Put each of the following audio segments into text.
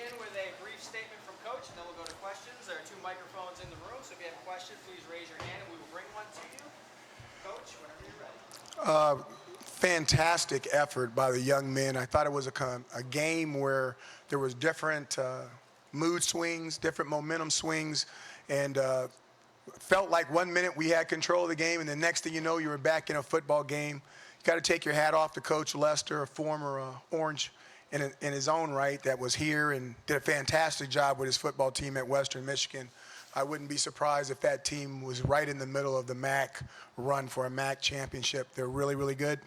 begin with a brief statement from Coach, and then we'll go to questions. There are 2 microphones in the room, so if you have a question, please raise your hand, and we will bring one to you. Coach, whenever you're ready. Fantastic effort by the young men. I thought it was a game where there was different mood swings, different momentum swings, and felt like 1 minute we had control of the game, and the next thing you know, you were back in a football game. You got to take your hat off to Coach Lester, a former Orange in his own right that was here and did a fantastic job with his football team at Western Michigan. I wouldn't be surprised if that team was right in the middle of the MAC run for a MAC championship. They're really, really good.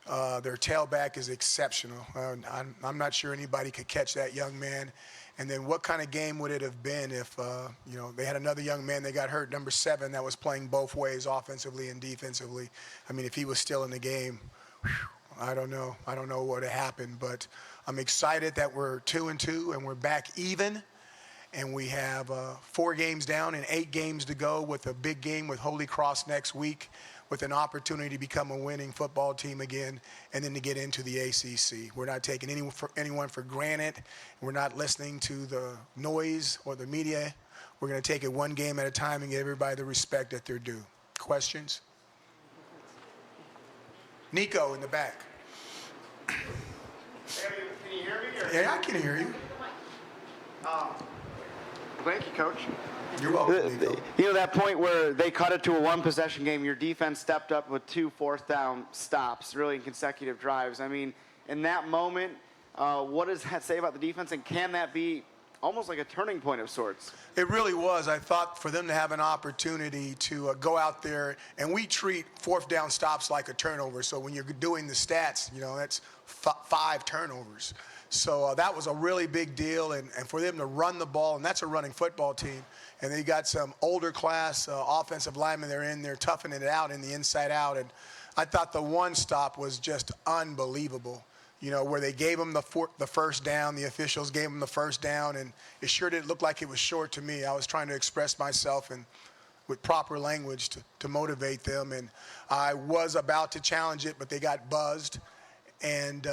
Their tailback is exceptional. I'm not sure anybody could catch that young man. And then what kind of game would it have been if, they had another young man that got hurt, number 7, that was playing both ways, offensively and defensively. I mean, if he was still in the game, I don't know. I don't know what would have happened. But I'm excited that we're 2-2 and we're back even. And we have 4 games down and 8 games to go with a big game with Holy Cross next week, with an opportunity to become a winning football team again, and then to get into the ACC. We're not taking anyone for granted. We're not listening to the noise or the media. We're going to take it one game at a time and give everybody the respect that they're due. Questions? Nico in the back. Can you hear me? Yeah, I can hear you. Thank you, Coach. You're welcome, Nico. You know, that point where they cut it to a 1-possession game, your defense stepped up with 2 4th-down stops, really in consecutive drives. I mean, in that moment, what does that say about the defense, and can that be almost like a turning point of sorts? It really was. I thought for them to have an opportunity to go out there, and we treat 4th-down stops like a turnover. So when you're doing the stats, that's 5 turnovers. So that was a really big deal, and for them to run the ball, and that's a running football team, and they got some older class offensive linemen they're in there toughening it out in the inside out, and I thought the one stop was just unbelievable, where they gave them the first down, the officials gave them the first down, and it sure didn't look like it was short to me. I was trying to express myself and with proper language to motivate them, and I was about to challenge it, but they got buzzed, and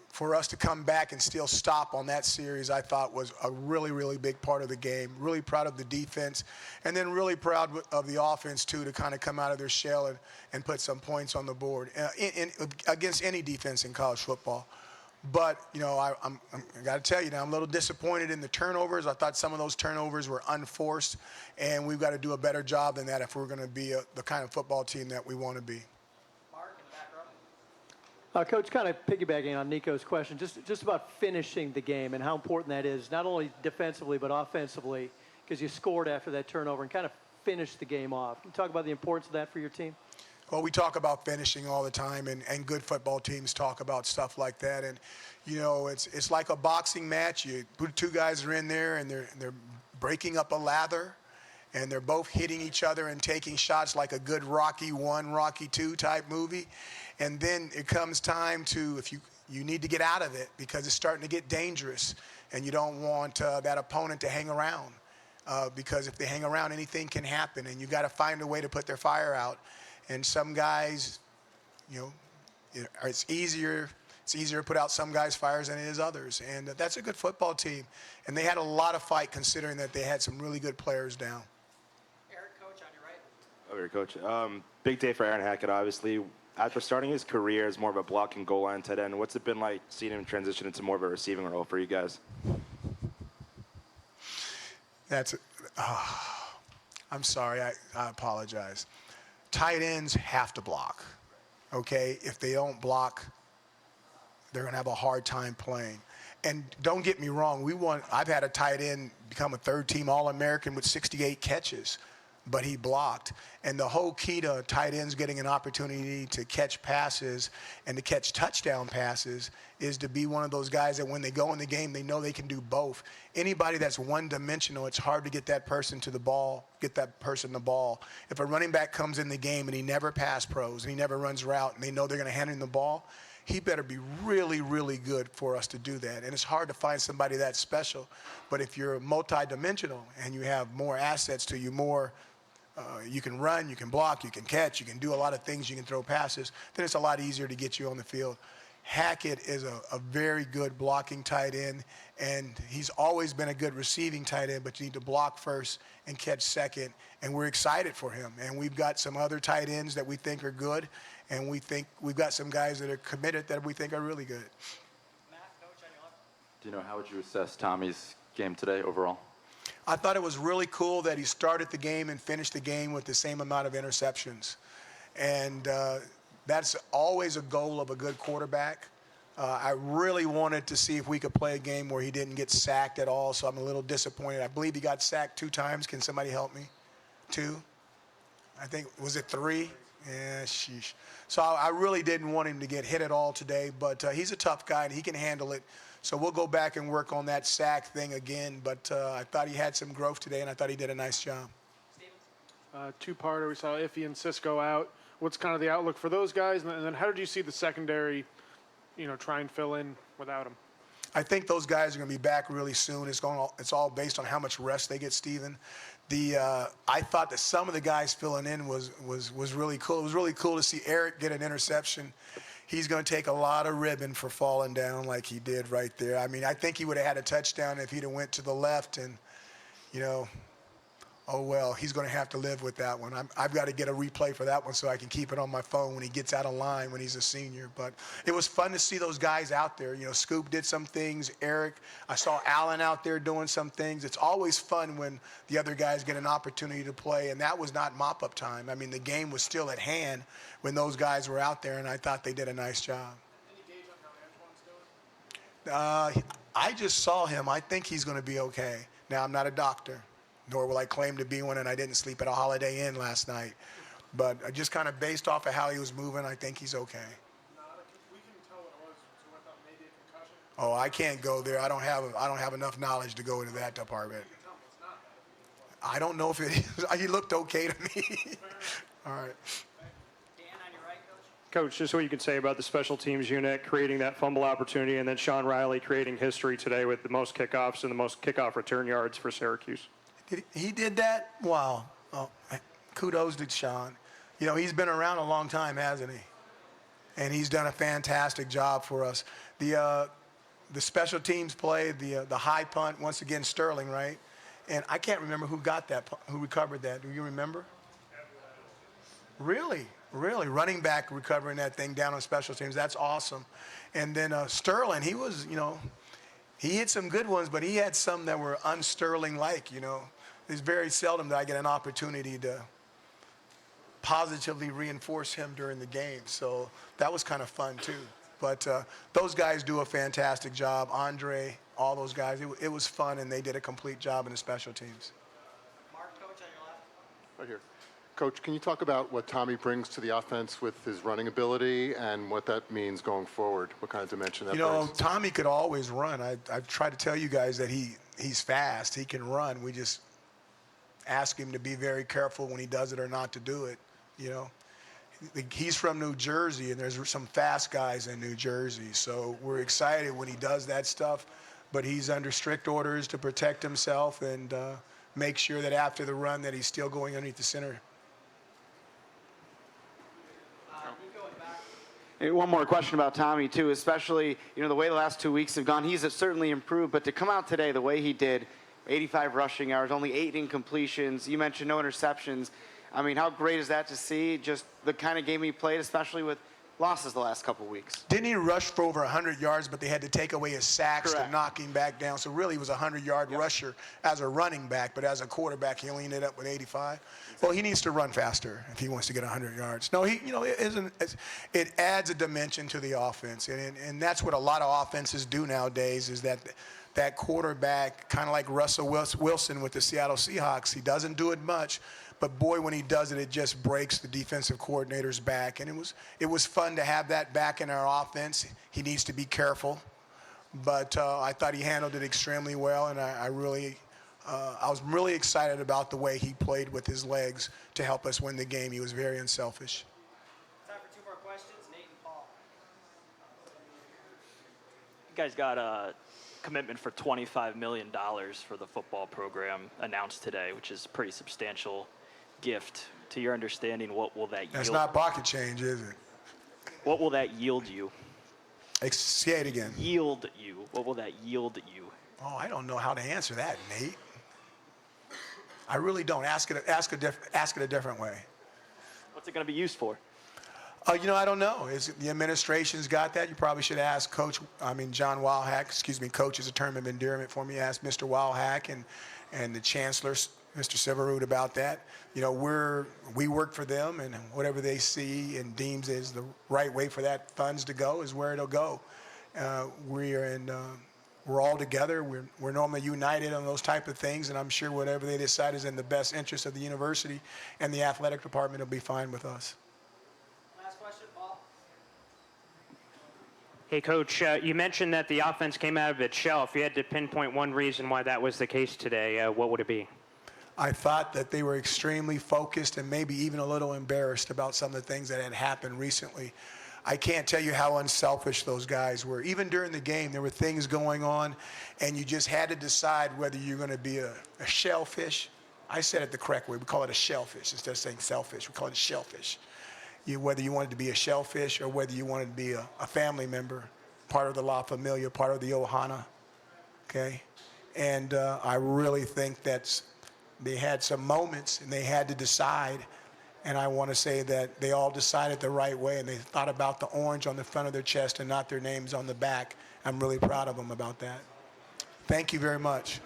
for us to come back and still stop on that series, I thought was a really, really big part of the game. Really proud of the defense, and then really proud of the offense, too, to kind of come out of their shell and put some points on the board against any defense in college football. But, I got to tell you now, I'm a little disappointed in the turnovers. I thought some of those turnovers were unforced, and we've got to do a better job than that if we're going to be the kind of football team that we want to be. Coach, kind of piggybacking on Nico's question, just about finishing the game and how important that is, not only defensively but offensively, because you scored after that turnover and kind of finished the game off. Can you talk about the importance of that for your team? Well, we talk about finishing all the time, and good football teams talk about stuff like that. And, it's like a boxing match. You put 2 guys are in there, and they're breaking up a lather, and they're both hitting each other and taking shots like a good Rocky I, Rocky II type movie. And then it comes time to, if you need to get out of it because it's starting to get dangerous, and you don't want that opponent to hang around because if they hang around, anything can happen, and you got to find a way to put their fire out. And some guys, it's easier to put out some guys' fires than it is others, and that's a good football team. And they had a lot of fight considering that they had some really good players down. Eric, Coach, on your right. Over here, Coach. Big day for Aaron Hackett, obviously. After starting his career as more of a blocking goal line tight end, what's it been like seeing him transition into more of a receiving role for you guys? I'm sorry, I apologize. Tight ends have to block, okay? If they don't block, they're going to have a hard time playing. And don't get me wrong, I've had a tight end become a 3rd-team All-American with 68 catches. But he blocked. And the whole key to tight ends getting an opportunity to catch passes and to catch touchdown passes is to be one of those guys that when they go in the game, they know they can do both. Anybody that's one-dimensional, it's hard to get that person the ball. If a running back comes in the game and he never pass pros and he never runs route and they know they're going to hand him the ball, he better be really, really good for us to do that. And it's hard to find somebody that special. But if you're multi-dimensional and you have more assets to you, you can run, you can block, you can catch, you can do a lot of things, you can throw passes, then it's a lot easier to get you on the field. Hackett is a very good blocking tight end, and he's always been a good receiving tight end, but you need to block first and catch second, and we're excited for him. And we've got some other tight ends that we think are good, and we think we've got some guys that are committed that we think are really good. Matt, coach, on your left. Dino, how would you assess Tommy's game today overall? I thought it was really cool that he started the game and finished the game with the same amount of interceptions. And that's always a goal of a good quarterback. I really wanted to see if we could play a game where he didn't get sacked at all, so I'm a little disappointed. I believe he got sacked 2 times. Can somebody help me? 2? I think, was it 3? Yeah, sheesh. So I really didn't want him to get hit at all today, but he's a tough guy and he can handle it. So we'll go back and work on that sack thing again, but I thought he had some growth today, and I thought he did a nice job. Two-parter, we saw Iffy and Cisco out. What's kind of the outlook for those guys? And then how did you see the secondary, try and fill in without them? I think those guys are going to be back really soon. It's all based on how much rest they get, Steven. I thought that some of the guys filling in was really cool. It was really cool to see Eric get an interception. He's going to take a lot of ribbon for falling down like he did right there. I mean, I think he would have had a touchdown if he'd have went to the left, and, oh, well, he's going to have to live with that one. I've got to get a replay for that one so I can keep it on my phone when he gets out of line when he's a senior. But it was fun to see those guys out there. Scoop did some things. Eric, I saw Allen out there doing some things. It's always fun when the other guys get an opportunity to play, and that was not mop-up time. I mean, the game was still at hand when those guys were out there, and I thought they did a nice job. Any gauge on how Antoine's doing? I just saw him. I think he's going to be okay. Now, I'm not a doctor, nor will I claim to be one, and I didn't sleep at a Holiday Inn last night. But just kind of based off of how he was moving, I think he's okay. We can tell what it was, so I thought maybe a concussion. Oh, I can't go there. I don't have enough knowledge to go into that department. I don't know if it is. He looked okay to me. All right. Dan, on your right, coach. Coach, just what you could say about the special teams unit creating that fumble opportunity, and then Sean Riley creating history today with the most kickoffs and the most kickoff return yards for Syracuse. He did that? Wow. Oh, kudos to Sean. He's been around a long time, hasn't he? And he's done a fantastic job for us. The special teams play, the high punt, once again, Sterling, right? And I can't remember who got that, who recovered that. Do you remember? Really? Really? Running back recovering that thing down on special teams. That's awesome. And then Sterling, he was, he hit some good ones, but he had some that were un-Sterling-like, It's very seldom that I get an opportunity to positively reinforce him during the game. So that was kind of fun, too. But those guys do a fantastic job. Andre, all those guys. It was fun, and they did a complete job in the special teams. Mark, coach, on your left. Right here. Coach, can you talk about what Tommy brings to the offense with his running ability and what that means going forward? What kind of dimension that brings? Tommy could always run. I've tried to tell you guys that he's fast. He can run. We just ask him to be very careful when he does it or not to do it, He's from New Jersey, and there's some fast guys in New Jersey. So we're excited when he does that stuff, but he's under strict orders to protect himself and make sure that after the run that he's still going underneath the center. And one more question about Tommy, too, especially, the way the last 2 weeks have gone. He's certainly improved, but to come out today the way he did, 85 rushing yards, only 8 incompletions. You mentioned no interceptions. I mean, how great is that to see? Just the kind of game he played, especially with losses the last couple of weeks. Didn't he rush for over 100 yards, but they had to take away his sacks Correct. to knock him back down? So really he was a 100-yard rusher as a running back, but as a quarterback he only ended up with 85. Well, he needs to run faster if he wants to get 100 yards. No, it adds a dimension to the offense, and that's what a lot of offenses do nowadays is that quarterback, kind of like Russell Wilson with the Seattle Seahawks. He doesn't do it much, but boy, when he does it, it just breaks the defensive coordinator's back. And it was fun to have that back in our offense. He needs to be careful, but I thought he handled it extremely well, and I was really excited about the way he played with his legs to help us win the game. He was very unselfish. Time for 2 more questions. Nate and Paul. You guys got a commitment for $25 million for the football program announced today, which is a pretty substantial gift. To your understanding, what will that yield? That's not pocket change, is it? What will that yield you? Say it again. Yield you. What will that yield you? Oh, I don't know how to answer that, Nate. I really don't. Ask it a different way. What's it going to be used for? I don't know. The administration's got that. You probably should ask John Wildhack. Coach is a term of endearment for me. Ask Mr. Wildhack and the chancellor, Mr. Silverwood, about that. We work for them, and whatever they see and deems is the right way for that funds to go is where it'll go. We're all together. We're normally united on those type of things, and I'm sure whatever they decide is in the best interest of the university and the athletic department will be fine with us. Last question, Paul. Hey, Coach, you mentioned that the offense came out of its shell. If you had to pinpoint one reason why that was the case today, what would it be? I thought that they were extremely focused and maybe even a little embarrassed about some of the things that had happened recently. I can't tell you how unselfish those guys were. Even during the game, there were things going on, and you just had to decide whether you're going to be a shellfish. I said it the correct way. We call it a shellfish instead of saying selfish. We call it a shellfish. Whether you wanted to be a shellfish or whether you wanted to be a family member, part of the La Familia, part of the Ohana, okay? And I really think that they had some moments, and they had to decide. And I want to say that they all decided the right way, and they thought about the orange on the front of their chest and not their names on the back. I'm really proud of them about that. Thank you very much.